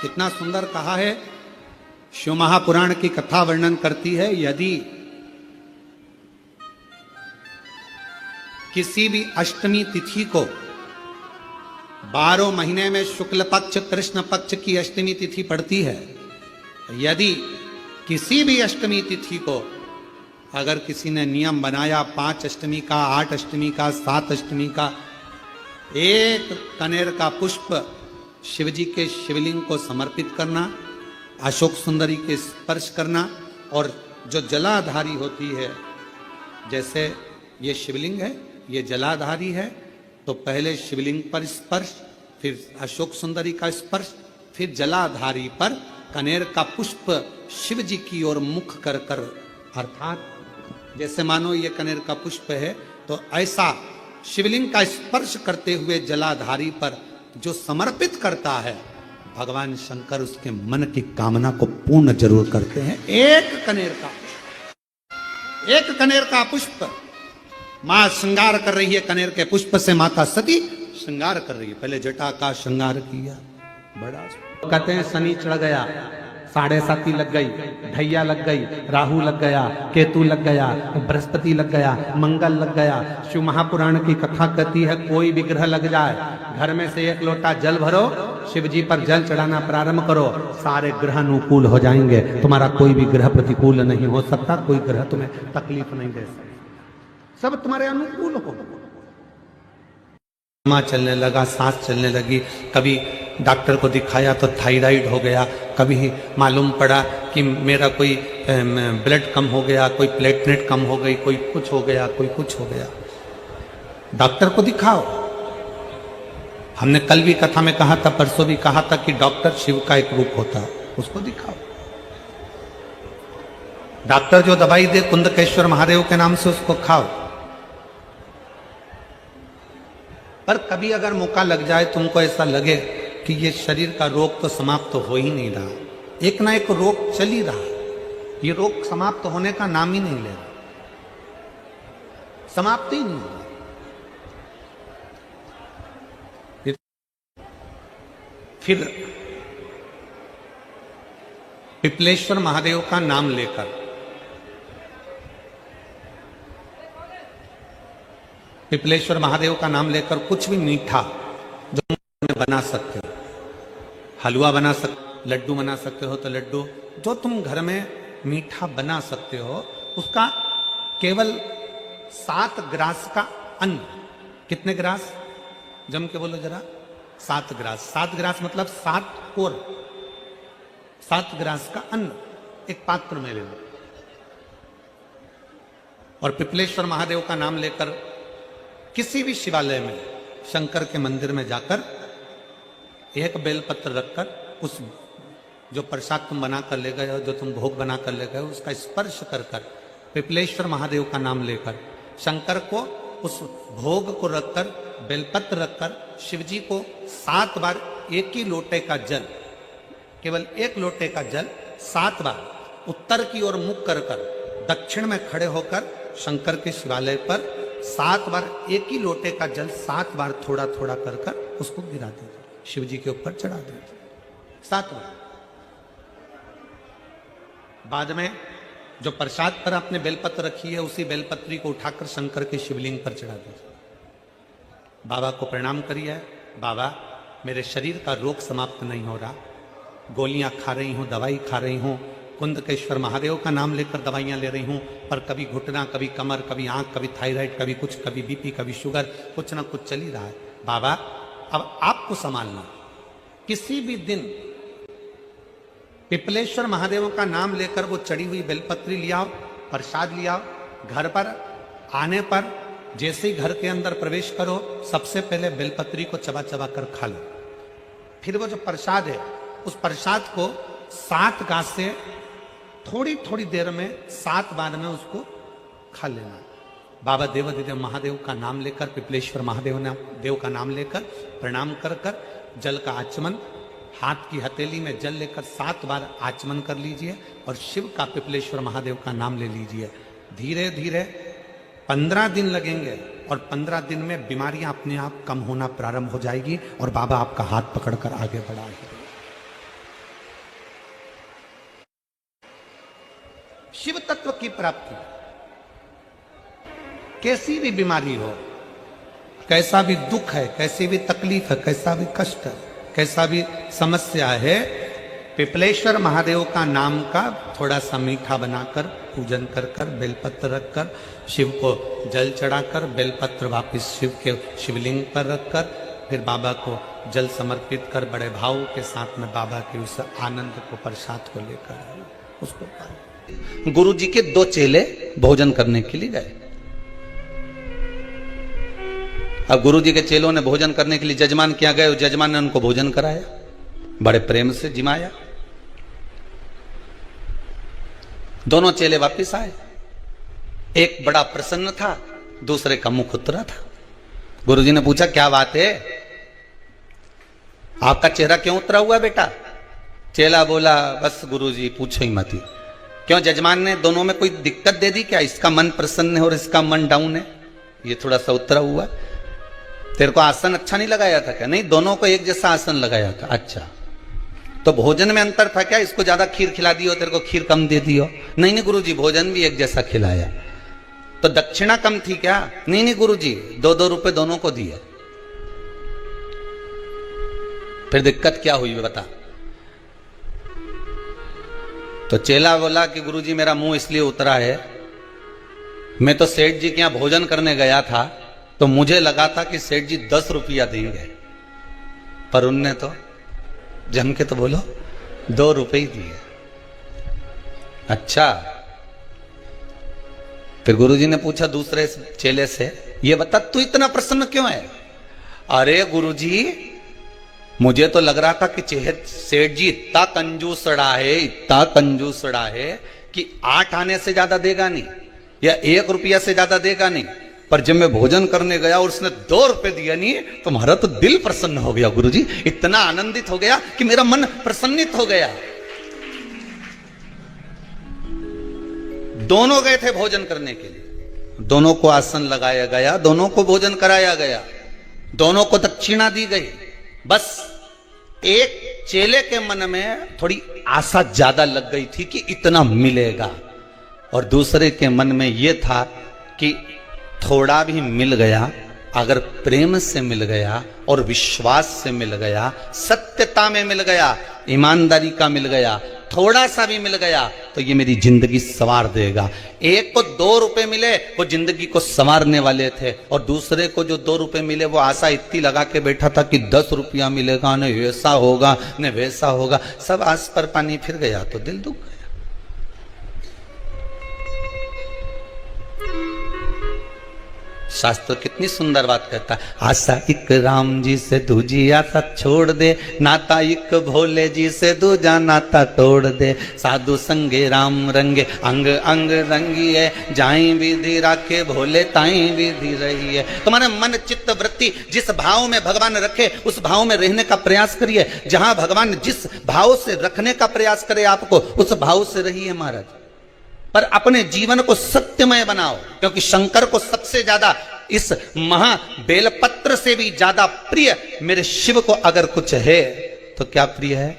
कितना सुंदर कहा है। शिव महापुराण की कथा वर्णन करती है, यदि किसी भी अष्टमी तिथि को 12 महीने में शुक्ल पक्ष कृष्ण पक्ष की अष्टमी तिथि पड़ती है, यदि किसी भी अष्टमी तिथि को अगर किसी ने नियम बनाया 5 अष्टमी का, 8 अष्टमी का, 7 अष्टमी का, एक कनेर का पुष्प शिवजी के शिवलिंग को समर्पित करना, अशोक सुंदरी के स्पर्श करना, और जो जलाधारी होती है, जैसे ये शिवलिंग है, ये जलाधारी है, तो पहले शिवलिंग पर स्पर्श, फिर अशोक सुंदरी का स्पर्श, फिर जलाधारी पर कनेर का पुष्प शिव जी की ओर मुख कर कर, अर्थात जैसे मानो ये कनेर का पुष्प है, तो ऐसा शिवलिंग का स्पर्श करते हुए जलाधारी पर जो समर्पित करता है, भगवान शंकर उसके मन की कामना को पूर्ण जरूर करते हैं। एक कनेर का पुष्प मां श्रृंगार कर रही है, कनेर के पुष्प से माता सती श्रृंगार कर रही है। पहले जटा का श्रृंगार किया, बड़ा कहते हैं शनि चढ़ गया, 7.5 लग गई, ढैया लग गई, राहु लग गया, केतु लग गया, बृहस्पति लग गया, मंगल लग गया। शिव महापुराण की कथा कहती है, कोई भी ग्रह लग जाए, घर में से 1 लोटा जल भरो, शिव जी पर जल चढ़ाना प्रारंभ करो, सारे ग्रह अनुकूल हो जाएंगे। तुम्हारा कोई भी ग्रह प्रतिकूल नहीं हो सकता, कोई ग्रह तुम्हें तकलीफ नहीं दे सकता, सब तुम्हारे अनुकूल हो। चलने लगा, सांस चलने लगी, कभी डॉक्टर को दिखाया तो थायराइड हो गया, कभी मालूम पड़ा कि मेरा कोई ब्लड कम हो गया, कोई प्लेटलेट कम हो गई, कोई कुछ हो गया, कोई कुछ हो गया। डॉक्टर को दिखाओ। हमने कल भी कथा में कहा था, परसों भी कहा था कि डॉक्टर शिव का एक रूप होता है, उसको दिखाओ। डॉक्टर जो दवाई दे कुंदकेश्वर महादेव के नाम से, उसको खाओ। पर कभी अगर मौका लग जाए, तुमको ऐसा लगे कि ये शरीर का रोग तो समाप्त तो हो ही नहीं रहा, एक ना एक रोग चल ही रहा, ये रोग समाप्त होने का नाम ही नहीं ले रहा, समाप्त ही नहीं हो रहा। फिर पिपलेश्वर महादेव का नाम लेकर, पिपलेश्वर महादेव का नाम लेकर कुछ भी मीठा जो में बना सकते हो, हलवा बना सकते, लड्डू बना सकते हो तो लड्डू, जो तुम घर में मीठा बना सकते हो, उसका केवल 7 ग्रास का अन्न। कितने ग्रास? जम के बोलो जरा। 7 ग्रास। 7 ग्रास मतलब 7 कोर, 7 ग्रास का अन्न एक पात्र में ले लो, और पिपलेश्वर महादेव का नाम लेकर किसी भी शिवालय में, शंकर के मंदिर में जाकर एक बेलपत्र रखकर, उस जो प्रसाद तुम बना कर ले गए हो, जो तुम भोग बना कर ले गए हो, उसका स्पर्श कर कर, पिपलेश्वर महादेव का नाम लेकर, शंकर को उस भोग को रखकर, बेलपत्र रखकर, शिवजी को 7 बार एक ही लोटे का जल, केवल 1 लोटे का जल 7 बार उत्तर की ओर मुख कर कर, दक्षिण में खड़े होकर शंकर के शिवालय पर 7 बार एक ही लोटे का जल 7 बार थोड़ा थोड़ा कर कर उसको गिरा दीजिए, शिव जी के ऊपर चढ़ा दीजिए 7 बार। बाद में जो प्रसाद पर आपने बेलपत्र रखी है, उसी बेलपत्री को उठाकर शंकर के शिवलिंग पर चढ़ा दीजिए। बाबा को प्रणाम करिए, बाबा मेरे शरीर का रोग समाप्त नहीं हो रहा, गोलियां खा रही हूं, दवाई खा रही हूं, कुंदकेश्वर महादेव का नाम लेकर दवाइयां ले रही हूं, पर कभी घुटना, कभी कमर, कभी आंख, कभी थायराइड, कभी कुछ, कभी बीपी, कभी शुगर, कुछ ना कुछ चल ही रहा है। बाबा अब आपको संभालना। किसी भी दिन पिपलेश्वर महादेव का नाम लेकर वो चढ़ी हुई बेलपत्री लियाओ, प्रसाद लियाओ, घर पर आने पर जैसे ही घर के अंदर प्रवेश करो, सबसे पहले बेलपत्री को चबा चबा कर खा लो। फिर वो जो प्रसाद है, उस प्रसाद को 7 गांठ से थोड़ी थोड़ी देर में 7 बार में उसको खा लेना। बाबा देवाधिदेव महादेव का नाम लेकर, पिपलेश्वर महादेव देव का नाम लेकर प्रणाम कर कर जल का आचमन, हाथ की हथेली में जल लेकर 7 बार आचमन कर लीजिए और शिव का, पिपलेश्वर महादेव का नाम ले लीजिए। धीरे धीरे 15 दिन लगेंगे और 15 दिन में बीमारियां अपने आप कम होना प्रारंभ हो जाएगी और बाबा आपका हाथ पकड़कर आगे बढ़ाएंगे। शिव तत्व की प्राप्ति। कैसी भी बीमारी हो, कैसा भी दुख है, कैसी भी तकलीफ है, कैसा भी कष्ट है, कैसा भी समस्या है, पिपलेश्वर महादेव का नाम का थोड़ा सा मीठा बनाकर पूजन कर कर बेलपत्र रखकर शिव को जल चढ़ाकर बेलपत्र वापिस शिव के शिवलिंग पर रखकर फिर बाबा को जल समर्पित कर बड़े भाव के साथ में बाबा के उस आनंद को प्रसाद को लेकर उसको पाए। गुरु जी के 2 चेले भोजन करने के लिए गए। अब गुरु जी के चेलों ने भोजन करने के लिए जजमान क्या गए, जजमान ने उनको भोजन कराया, बड़े प्रेम से जिमाया। दोनों चेले वापिस आए, एक बड़ा प्रसन्न था, दूसरे का मुख उतरा था। गुरुजी ने पूछा क्या बात है, आपका चेहरा क्यों उतरा हुआ बेटा? चेला बोला बस गुरुजी पूछो ही मत ही। क्यों जजमान ने दोनों में कोई दिक्कत दे दी क्या? इसका मन प्रसन्न है और इसका मन डाउन है, ये थोड़ा सा उतरा हुआ। तेरे को आसन अच्छा नहीं लगाया था क्या? नहीं, दोनों को एक जैसा आसन लगाया था। अच्छा, तो भोजन में अंतर था क्या? इसको ज्यादा खीर खिला दियो, तेरे को खीर कम दे दियो? नहीं नहीं गुरुजी, भोजन भी एक जैसा खिलाया। तो दक्षिणा कम थी क्या? नहीं नहीं गुरुजी, 2-2 रुपए दोनों को दिए। फिर दिक्कत क्या हुई बता? तो चेला बोला कि गुरुजी मेरा मुंह इसलिए उतरा है, मैं तो सेठ जी के यहां भोजन करने गया था तो मुझे लगा था कि सेठ जी 10 रुपया देंगे, पर उनने तो जम के तो बोलो 2 रुपए ही दिए। अच्छा, फिर गुरुजी ने पूछा दूसरे चेले से, ये बता तू इतना प्रसन्न क्यों है? अरे गुरुजी, मुझे तो लग रहा था कि सेठ जी इतना कंजूसड़ा है, इतना कंजूसड़ा है कि 8 आने से ज्यादा देगा नहीं या 1 रुपया से ज्यादा देगा नहीं, पर जब मैं भोजन करने गया और उसने 2 रुपए दिया नहीं तो हमारा तो दिल प्रसन्न हो गया गुरुजी, इतना आनंदित हो गया कि मेरा मन प्रसन्नित हो गया। दोनों गए थे भोजन करने के लिए, दोनों को आसन लगाया गया, दोनों को भोजन कराया गया, दोनों को दक्षिणा दी गई। बस एक चेले के मन में थोड़ी आशा ज्यादा लग गई थी कि इतना मिलेगा, और दूसरे के मन में यह था कि थोड़ा भी मिल गया, अगर प्रेम से मिल गया और विश्वास से मिल गया, सत्यता में मिल गया, ईमानदारी का मिल गया, थोड़ा सा भी मिल गया तो ये मेरी जिंदगी संवार देगा। एक को 2 रुपए मिले वो जिंदगी को संवारने वाले थे, और दूसरे को जो 2 रुपए मिले वो आशा इतनी लगा के बैठा था कि 10 रुपया मिलेगा, न ऐसा होगा न वैसा होगा, सब आस पर पानी फिर गया तो दिल दुख गया। शास्त्र कितनी सुंदर बात कहता है, आशा एक राम जी से दूजी आशा छोड़ दे, नाता एक भोले जी से दूजा नाता तोड़ दे, साधु संगे राम रंगे अंग अंग रंगी है, जाई विधि राखे भोले ताई विधि रही है। तुम्हारे मन चित्त वृत्ति जिस भाव में भगवान रखे उस भाव में रहने का प्रयास करिए, जहां भगवान जिस भाव से रखने का प्रयास करे आपको उस भाव से रहिए महाराज, पर अपने जीवन को सत्यमय बनाओ, क्योंकि शंकर को सबसे ज्यादा इस महा बेलपत्र से भी ज्यादा प्रिय मेरे शिव को अगर कुछ है तो क्या प्रिय है?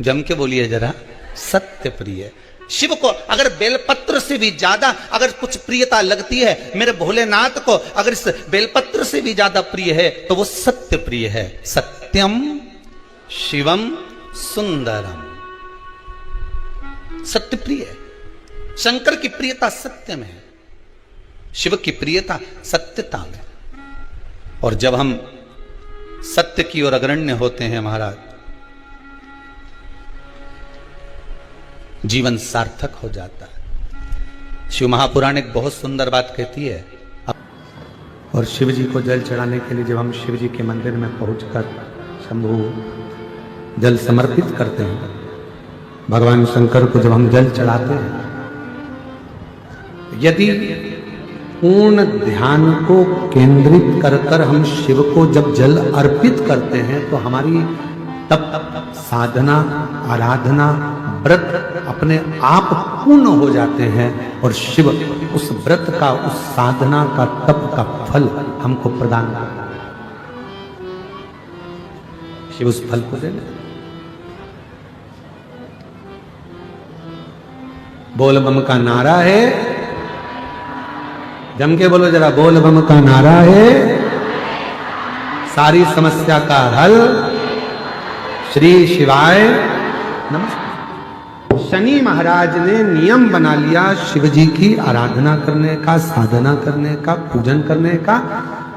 जम के बोलिए जरा, सत्य प्रिय। शिव को अगर बेलपत्र से भी ज्यादा अगर कुछ प्रियता लगती है, मेरे भोलेनाथ को अगर इस बेलपत्र से भी ज्यादा प्रिय है तो वो सत्य प्रिय है। सत्यम शिवम सुंदरम, सत्य प्रिय है। शंकर की प्रियता सत्य में है, शिव की प्रियता सत्यता में। और जब हम सत्य की ओर अग्रण्य होते हैं महाराज, जीवन सार्थक हो जाता है। शिव महापुराण एक बहुत सुंदर बात कहती है। और शिव जी को जल चढ़ाने के लिए जब हम शिव जी के मंदिर में पहुंचकर शंभु जल समर्पित करते हैं, भगवान शंकर को जब हम जल चढ़ाते हैं, यदि पूर्ण ध्यान को केंद्रित कर कर हम शिव को जब जल अर्पित करते हैं तो हमारी तब साधना, आराधना, व्रत अपने आप पूर्ण हो जाते हैं, और शिव उस व्रत का, उस साधना का, तप का फल हमको प्रदान करता है। शिव उस फल को देना। बोल बम का नारा है, जम के बोलो जरा, बोल बम का नारा है, सारी समस्या का हल, श्री शिवाय नमस्कार। शनि महाराज ने नियम बना लिया शिव जी की आराधना करने का, साधना करने का, पूजन करने का,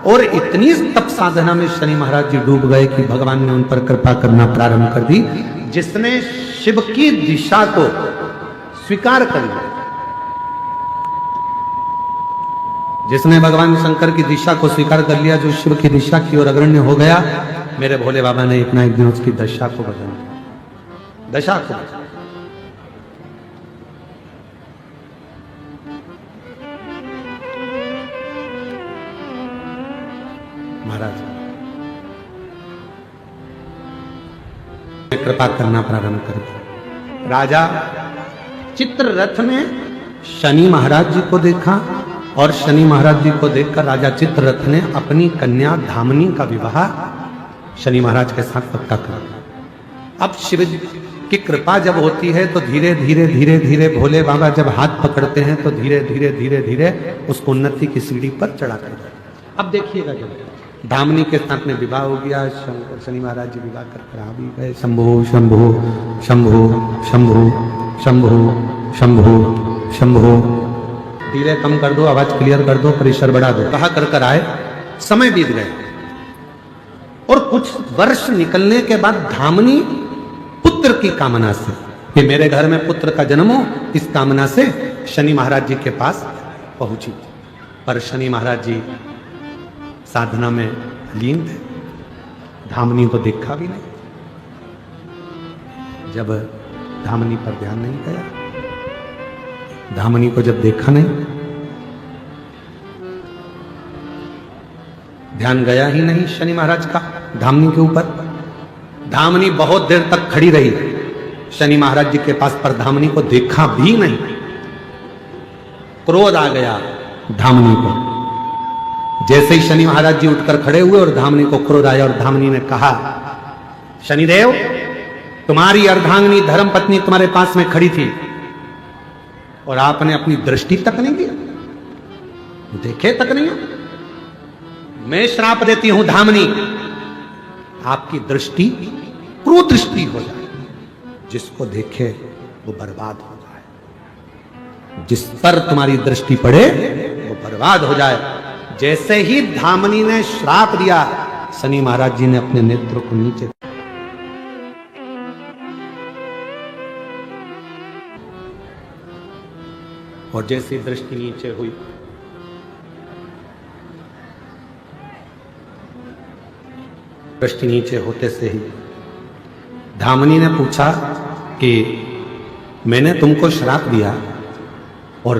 और इतनी तप साधना में शनि महाराज जी डूब गए कि भगवान ने उन पर कृपा करना प्रारंभ कर दी। जिसने शिव की दिशा को स्वीकार कर लिया, जिसने भगवान शंकर की दिशा को स्वीकार कर लिया, जो शिव की दिशा की ओर अग्रण्य हो गया, मेरे भोले बाबा ने एक ना एक दिन उसकी दशा को बदल दिया, दशा को बदल। महाराज कृपा करना प्रारंभ कर दिया। राजा चित्ररथ ने शनि महाराज जी को देखा, और शनि महाराज जी को देखकर राजा चित्ररथ ने अपनी कन्या धामनी का विवाह शनि महाराज के साथ पक्का कर दिया। अब शिव की कृपा जब होती है तो धीरे धीरे धीरे धीरे भोले बाबा जब हाथ पकड़ते हैं तो धीरे धीरे धीरे धीरे उसको उन्नति की सीढ़ी पर चढ़ा कर जाते। अब देखिएगा, जब धामनी के साथ में विवाह हो गया, शनि महाराज जी विवाह कर आ भी गए। शंभु शंभु शंभु शंभु शंभु शंभु शंभु, धीरे कम कर दो, आवाज क्लियर कर दो, परिसर बढ़ा दो, कहा कर कर आए। समय बीत गए और कुछ वर्ष निकलने के बाद धामनी पुत्र की कामना से कि मेरे घर में पुत्र का जन्म हो, इस कामना से शनि महाराज जी के पास पहुंची। पर शनि महाराज जी साधना में लीन थे, धामनी को देखा भी नहीं। जब धामनी पर ध्यान नहीं गया, धामनी को जब देखा नहीं, ध्यान गया ही नहीं शनि महाराज का धामनी के ऊपर। धामनी बहुत देर तक खड़ी रही शनि महाराज जी के पास, पर धामनी को देखा भी नहीं। क्रोध आ गया धामनी को। जैसे ही शनि महाराज जी उठकर खड़े हुए और धामनी को क्रोध आया, और धामनी ने कहा, शनिदेव, तुम्हारी अर्धांगिनी धर्म पत्नी तुम्हारे पास में खड़ी थी और आपने अपनी दृष्टि तक नहीं दिया, देखे तक नहीं हो। मैं श्राप देती हूं धामनी, आपकी दृष्टि कुदृष्टि हो जाए, जिसको देखे वो बर्बाद हो जाए, जिस पर तुम्हारी दृष्टि पड़े वो बर्बाद हो जाए। जैसे ही धामनी ने श्राप दिया, शनि महाराज जी ने अपने नेत्र को नीचे, और जैसी दृष्टि नीचे हुई, दृष्टि नीचे होते से ही धामनी ने पूछा कि मैंने तुमको श्राप दिया, और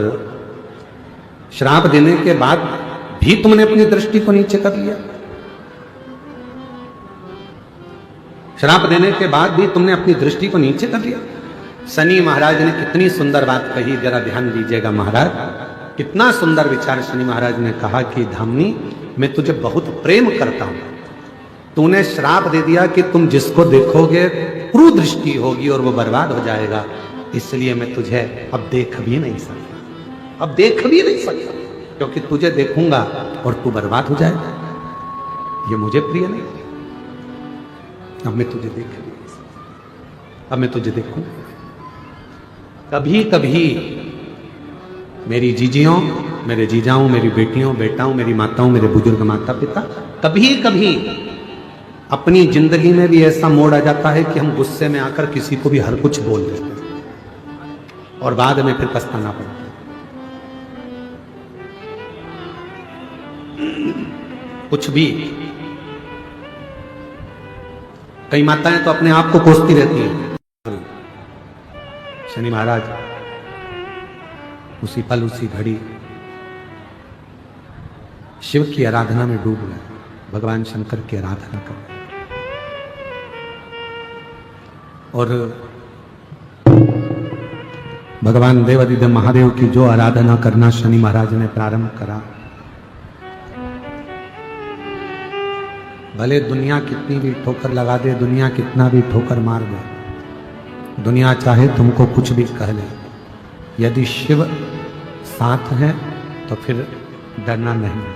श्राप देने के बाद भी तुमने अपनी दृष्टि को नीचे कर लिया, श्राप देने के बाद भी तुमने अपनी दृष्टि को नीचे कर लिया। शनि महाराज ने कितनी सुंदर बात कही, जरा ध्यान दीजिएगा महाराज। कितना सुंदर विचार शनि महाराज ने कहा कि धामनी, मैं तुझे बहुत प्रेम करता हूं, तूने श्राप दे दिया कि तुम जिसको देखोगे कुदृष्टि होगी और वो बर्बाद हो जाएगा, इसलिए मैं तुझे अब देख भी नहीं सकता, अब देख भी नहीं सकता, क्योंकि तुझे देखूंगा और तू बर्बाद हो जाएगा, ये मुझे प्रिय नहीं। अब मैं तुझे देख नहीं सकता, अब मैं तुझे देखूंगा। कभी कभी मेरी जीजियों, मेरे जीजाओं, मेरी बेटियों, बेटाओं, मेरी माताओं, मेरे बुजुर्ग माता पिता, कभी कभी अपनी जिंदगी में भी ऐसा मोड़ आ जाता है कि हम गुस्से में आकर किसी को भी हर कुछ बोल देते हैं और बाद में फिर पछताना पड़ता है। कुछ भी, कई माताएं तो अपने आप को कोसती रहती हैं। शनि महाराज उसी पल उसी घड़ी शिव की आराधना में डूब गए, भगवान शंकर की आराधना कर, और भगवान देवादिदेव महादेव की जो आराधना करना शनि महाराज ने प्रारंभ करा, भले दुनिया कितनी भी ठोकर लगा दे, दुनिया कितना भी ठोकर मार दे, दुनिया चाहे तुमको कुछ भी कह ले, यदि शिव साथ है तो फिर डरना नहीं है,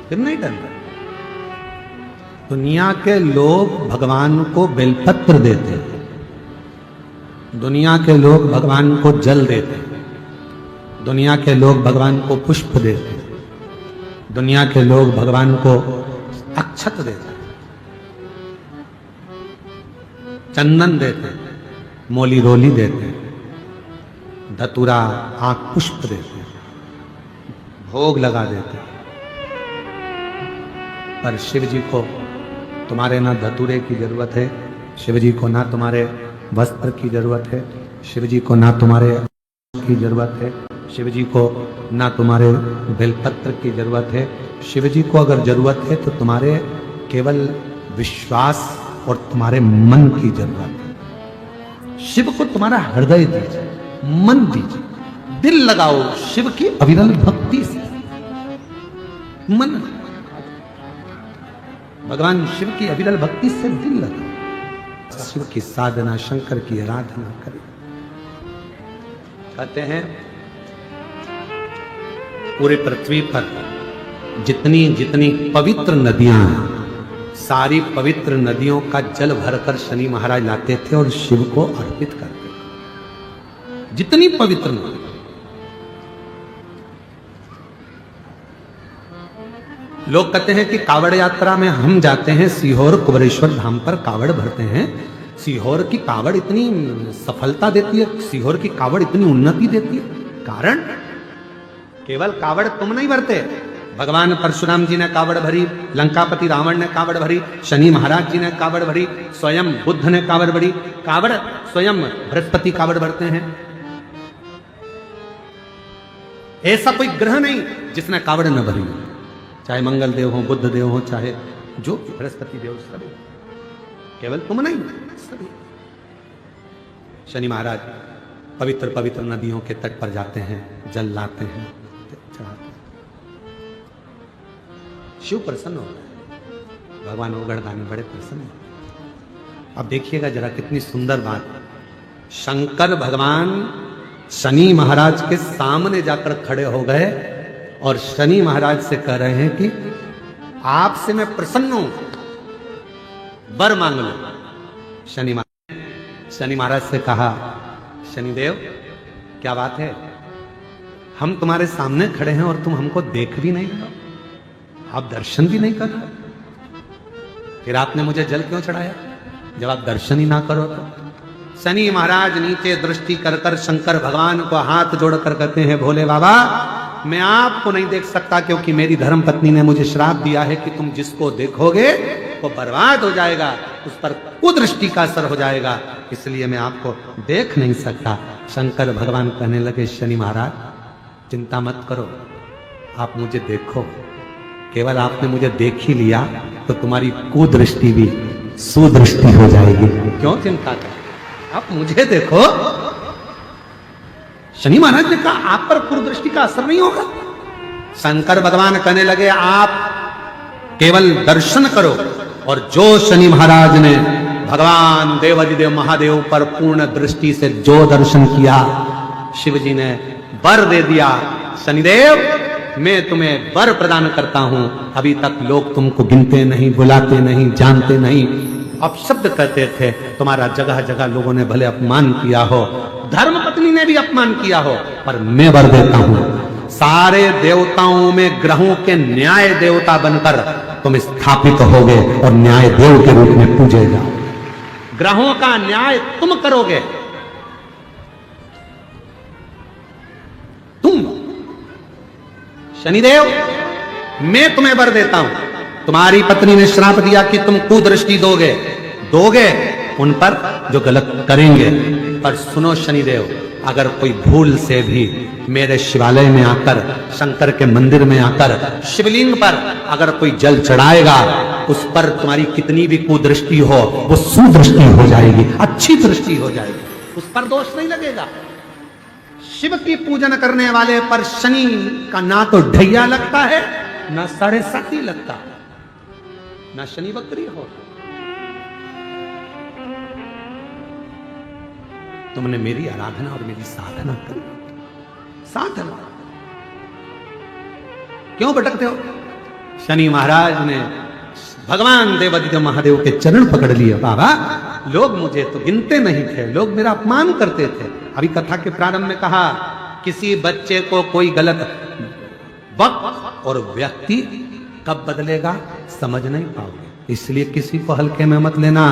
फिर नहीं डरना। दुनिया के लोग भगवान को बेलपत्र देते हैं, दुनिया के लोग भगवान को जल देते हैं, दुनिया के लोग भगवान को पुष्प देते हैं, दुनिया के लोग भगवान को अक्षत देते हैं, चंदन देते हैं, मोली रोली देते हैं, धतूरा आंख पुष्प देते हैं, भोग लगा देते हैं। पर शिव जी को तुम्हारे ना धतूरे की जरूरत है, शिव जी को ना तुम्हारे वस्त्र की जरूरत है, शिव जी को ना तुम्हारे की जरूरत है, शिव जी को ना तुम्हारे बेलपत्र की जरूरत है। शिव जी को अगर जरूरत है तो तुम्हारे केवल विश्वास और तुम्हारे मन की जरूरत है। शिव को तुम्हारा हृदय दीजिए, मन दीजिए, दिल लगाओ शिव की अविरल भक्ति से। मन भगवान शिव की अविरल भक्ति से दिल लगाओ, शिव की साधना, शंकर की आराधना करें। कहते हैं पूरे पृथ्वी पर जितनी जितनी पवित्र नदियां हैं, सारी पवित्र नदियों का जल भरकर शनि महाराज लाते थे और शिव को अर्पित करते थे। जितनी पवित्र नदी, लोग कहते हैं कि कावड़ यात्रा में हम जाते हैं सीहोर कुबरेश्वर धाम पर कावड़ भरते हैं, सीहोर की कावड़ इतनी सफलता देती है, सीहोर की कावड़ इतनी उन्नति देती है। कारण केवल कावड़ तुम नहीं भरते, भगवान परशुराम जी ने कावड़ भरी, लंकापति रावण ने कावड़ भरी, शनि महाराज जी ने कावड़ भरी, स्वयं बुद्ध ने कावड़ भरी, कावड़ स्वयं बृहस्पति कावड़ भरते हैं। ऐसा कोई ग्रह नहीं जिसने कावड़ न भरी, चाहे मंगल देव हो, बुद्ध देव हो, चाहे जो बृहस्पति देव, सभी, केवल तुम नहीं, सभी। शनि महाराज पवित्र पवित्र नदियों के तट पर जाते हैं, जल लाते हैं, चढ़ाते हैं, शिव प्रसन्न होता है, भगवान ओगढ़दानी बड़े प्रसन्न होते हैं। अब देखिएगा जरा कितनी सुंदर बात, शंकर भगवान शनि महाराज के सामने जाकर खड़े हो गए और शनि महाराज से कह रहे हैं कि आपसे मैं प्रसन्न हूं, वर मांग लो। शनि महाराज से कहा, शनिदेव क्या बात है, हम तुम्हारे सामने खड़े हैं और तुम हमको देख भी नहीं रहे, आप दर्शन भी नहीं कर रहे, फिर आपने मुझे जल क्यों चढ़ाया जब आप दर्शन ही ना करो तो? शनि महाराज नीचे दृष्टि कर कर शंकर भगवान को हाथ जोड़कर कहते हैं, भोले बाबा मैं आपको नहीं देख सकता क्योंकि मेरी धर्म पत्नी ने मुझे श्राप दिया है कि तुम जिसको देखोगे वो बर्बाद हो जाएगा, उस पर कुदृष्टि का असर हो जाएगा, इसलिए मैं आपको देख नहीं सकता। शंकर भगवान कहने लगे, शनि महाराज चिंता मत करो, आप मुझे देखो, केवल आपने मुझे देख ही लिया तो तुम्हारी कुदृष्टि भी सुदृष्टि हो जाएगी, क्यों चिंता कर, आप मुझे देखो। शनि महाराज ने कहा आप पर कुदृष्टि का असर नहीं होगा। शंकर भगवान कहने लगे, आप केवल दर्शन करो, और जो शनि महाराज ने भगवान देवाधिदेव महादेव पर पूर्ण दृष्टि से जो दर्शन किया, शिव जी ने वर दे दिया। शनिदेव मैं तुम्हें वर प्रदान करता हूं, अभी तक लोग तुमको गिनते नहीं, बुलाते नहीं, जानते नहीं, अपशब्द कहते थे, तुम्हारा जगह जगह लोगों ने भले अपमान किया हो, धर्म पत्नी ने भी अपमान किया हो, पर मैं वर देता हूं, सारे देवताओं में ग्रहों के न्याय देवता बनकर तुम स्थापित होगे और न्याय देव के रूप में पूजे जाओ, ग्रहों का न्याय तुम करोगे, तुम शनिदेव मैं तुम्हें वर देता हूं, तुम्हारी पत्नी ने श्राप दिया कि तुम कुदृष्टि दोगे उन पर जो गलत करेंगे, पर सुनो शनिदेव, अगर कोई भूल से भी मेरे शिवालय में आकर, शंकर के मंदिर में आकर, शिवलिंग पर अगर कोई जल चढ़ाएगा, उस पर तुम्हारी कितनी भी कुदृष्टि हो वो सुदृष्टि हो जाएगी, अच्छी दृष्टि हो जाएगी, उस पर दोष नहीं लगेगा। शिव की पूजन करने वाले पर शनि का ना तो ढैया लगता है, ना 7.5 लगता है, ना शनि बकरी हो। तुमने मेरी आराधना और मेरी साधना करी। साधना क्यों भटकते हो? शनि महाराज ने भगवान देवादिदेव महादेव के चरण पकड़ लिए। बाबा, लोग मुझे तो गिनते नहीं थे, लोग मेरा अपमान करते थे। अभी कथा के प्रारंभ में कहा, किसी बच्चे को कोई गलत वक्त और व्यक्ति कब बदलेगा समझ नहीं पाओगे, इसलिए किसी को हल्के में मत लेना।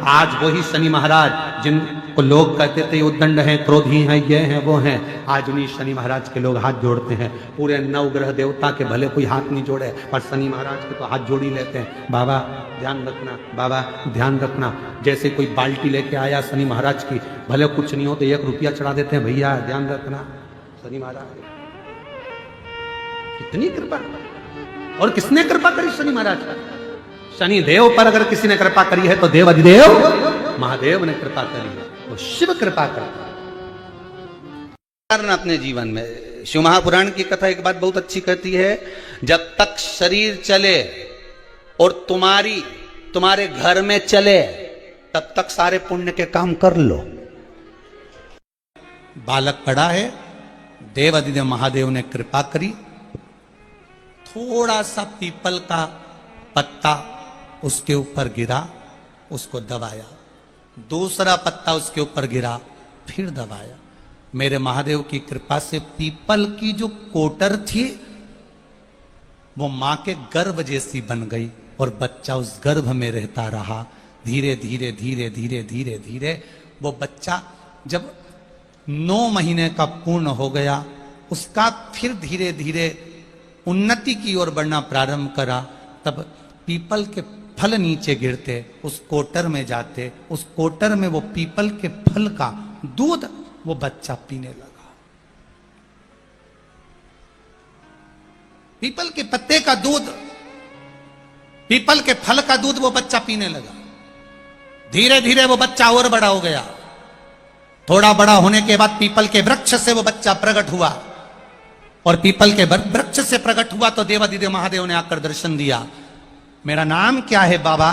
आज वही शनि महाराज जिनको लोग कहते थे उद्दंड हैं, क्रोधी हैं, ये हैं, वो हैं, आज उन्हीं शनि महाराज के लोग हाथ जोड़ते हैं। पूरे 9 ग्रह देवता के भले कोई हाथ नहीं जोड़े, पर शनि महाराज के तो हाथ जोड़ ही लेते हैं। बाबा ध्यान रखना, बाबा ध्यान रखना। जैसे कोई बाल्टी लेके आया शनि महाराज की, भले कुछ नहीं हो तो 1 रुपया चढ़ा देते हैं, भैया ध्यान रखना। शनि महाराज कितनी कृपा, और किसने कृपा करी शनि महाराज का? शनि देव पर अगर किसी ने कृपा करी है तो देव अधिदेव महादेव ने कृपा करी है, वो शिव कृपा करता है। अपने जीवन में शिव महापुराण की कथा एक बात बहुत अच्छी कहती है, जब तक शरीर चले और तुम्हारे घर में चले तब तक सारे पुण्य के काम कर लो। बालक पड़ा है, देव अधिदेव महादेव ने कृपा करी, थोड़ा सा पीपल का पत्ता उसके ऊपर गिरा, उसको दबाया, दूसरा पत्ता उसके ऊपर गिरा, फिर दबाया। मेरे महादेव की कृपा से पीपल की जो कोटर थी वो मां के गर्भ जैसी बन गई और बच्चा उस गर्भ में रहता रहा। धीरे धीरे धीरे धीरे धीरे धीरे वो बच्चा जब 9 महीने का पूर्ण हो गया, उसका फिर धीरे धीरे उन्नति की ओर बढ़ना प्रारंभ करा। तब पीपल के फल नीचे गिरते, उस कोटर में जाते, उस कोटर में वो पीपल के फल का दूध वो बच्चा पीने लगा। पीपल के पत्ते का दूध, पीपल के फल का दूध वो बच्चा पीने लगा। धीरे धीरे वो बच्चा और बड़ा हो गया। थोड़ा बड़ा होने के बाद पीपल के वृक्ष से वो बच्चा प्रकट हुआ, और पीपल के वृक्ष से प्रकट हुआ तो देवादिदेव महादेव ने आकर दर्शन दिया। मेरा नाम क्या है बाबा?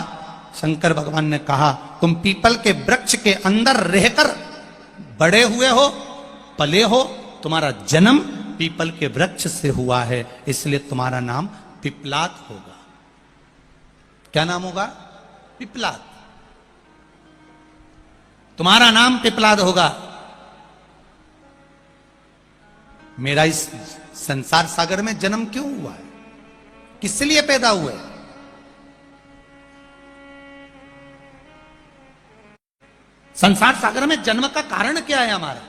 शंकर भगवान ने कहा, तुम पीपल के वृक्ष के अंदर रहकर बड़े हुए हो, पले हो, तुम्हारा जन्म पीपल के वृक्ष से हुआ है, इसलिए तुम्हारा नाम पिपलाद होगा। क्या नाम होगा? पिपलाद। तुम्हारा नाम पिपलाद होगा। मेरा इस संसार सागर में जन्म क्यों हुआ है? किस लिए पैदा हुए? संसार सागर में जन्म का कारण क्या है हमारा?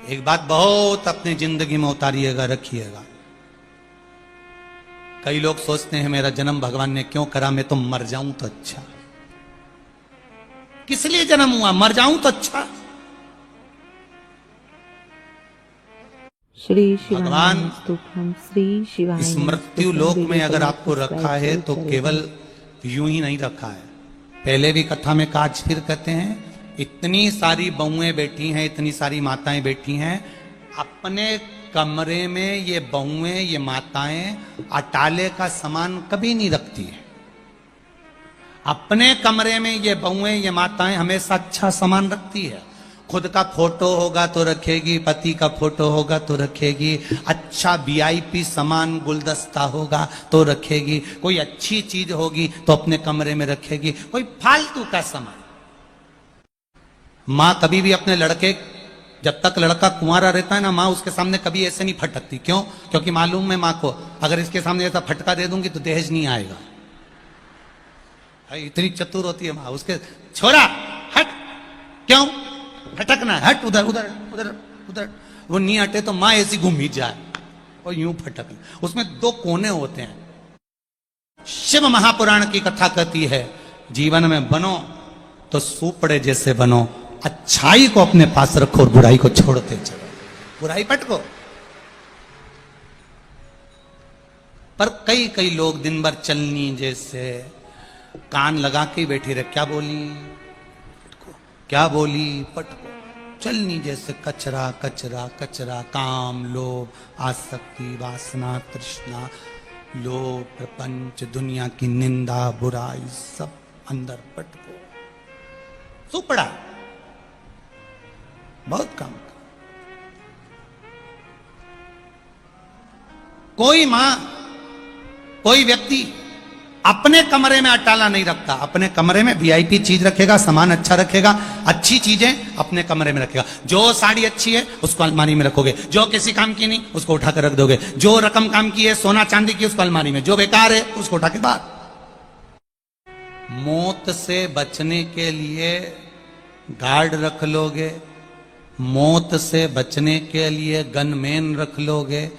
एक बात बहुत अपनी जिंदगी में उतारिएगा, रखिएगा। कई लोग सोचते हैं मेरा जन्म भगवान ने क्यों करा, मैं तो मर जाऊं तो अच्छा। किस लिए जन्म हुआ? मर जाऊं तो अच्छा। श्री भगवान श्री शिवाय इस मृत्यु लोक में अगर आपको रखा है तो केवल यूं ही नहीं रखा है। पहले भी कथा में कहा, आज फिर कहते हैं, इतनी सारी बहुएं बैठी हैं, इतनी सारी माताएं बैठी हैं, अपने कमरे में ये बहुएं, ये माताएं अटाले का सामान कभी नहीं रखती है। अपने कमरे में ये बहुएं, ये माताएं हमेशा अच्छा सामान रखती है। खुद का फोटो होगा तो रखेगी, पति का फोटो होगा तो रखेगी, अच्छा वीआईपी सामान गुलदस्ता होगा तो रखेगी, कोई अच्छी चीज होगी तो अपने कमरे में रखेगी, कोई फालतू का सामान। मां कभी भी अपने लड़के, जब तक लड़का कुंवारा रहता है ना, मां उसके सामने कभी ऐसे नहीं फटकती। क्यों? क्योंकि मालूम है मां को, अगर इसके सामने ऐसा फटका दे दूंगी तो दहेज नहीं आएगा। इतनी चतुर होती है मां। उसके छोरा हट, क्यों फटकना है, हट उधर उधर उधर उधर। वो नहीं हटे तो मां ऐसी घूम ही जाए और यूं फटक। उसमें 2 कोने होते हैं। शिव महापुराण की कथा कहती है, जीवन में बनो तो सुपड़े जैसे बनो, अच्छाई को अपने पास रखो और बुराई को छोड़ते चलो। बुराई पटको। पर कई लोग दिन भर चलनी जैसे कान लगा के बैठे रहे, क्या बोली पटको, क्या बोली पटको। चलनी जैसे कचरा कचरा कचरा, काम लोभ आसक्ति वासना तृष्णा, लोभ प्रपंच दुनिया की निंदा बुराई सब अंदर पटको। सुपड़ा बहुत कम। कोई मां, कोई व्यक्ति अपने कमरे में अटाला नहीं रखता, अपने कमरे में वीआईपी चीज रखेगा, सामान अच्छा रखेगा, अच्छी चीजें अपने कमरे में रखेगा। जो साड़ी अच्छी है उसको अलमारी में रखोगे, जो किसी काम की नहीं उसको उठा कर रख दोगे, जो रकम काम की है सोना चांदी की उसको अलमारी में, जो बेकार है उसको उठा के बाहर। मौत से बचने के लिए गार्ड रख लोगे, मौत से बचने के लिए गनमैन रख लोगे,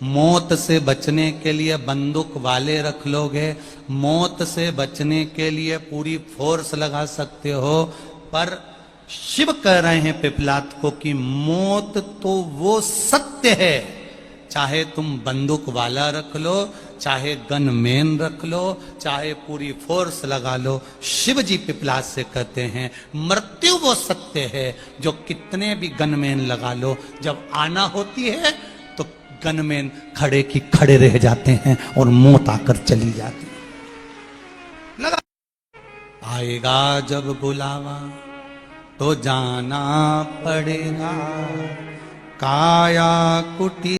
मौत से बचने के लिए बंदूक वाले रख लोगे, मौत से बचने के लिए पूरी फोर्स लगा सकते हो, पर शिव कह रहे हैं पिपलाद को कि मौत तो वो सत्य है, चाहे तुम बंदूक वाला रख लो, चाहे गनमैन रख लो, चाहे पूरी फोर्स लगा लो। शिव जी पिपलाद से कहते हैं मृत्यु वो सत्य है, जो कितने भी गनमैन लगा लो, जब आना होती है तो गनमैन खड़े की खड़े रह जाते हैं और मौत आकर चली जाती है। लगा आएगा जब बुलावा तो जाना पड़ेगा, काया कुटी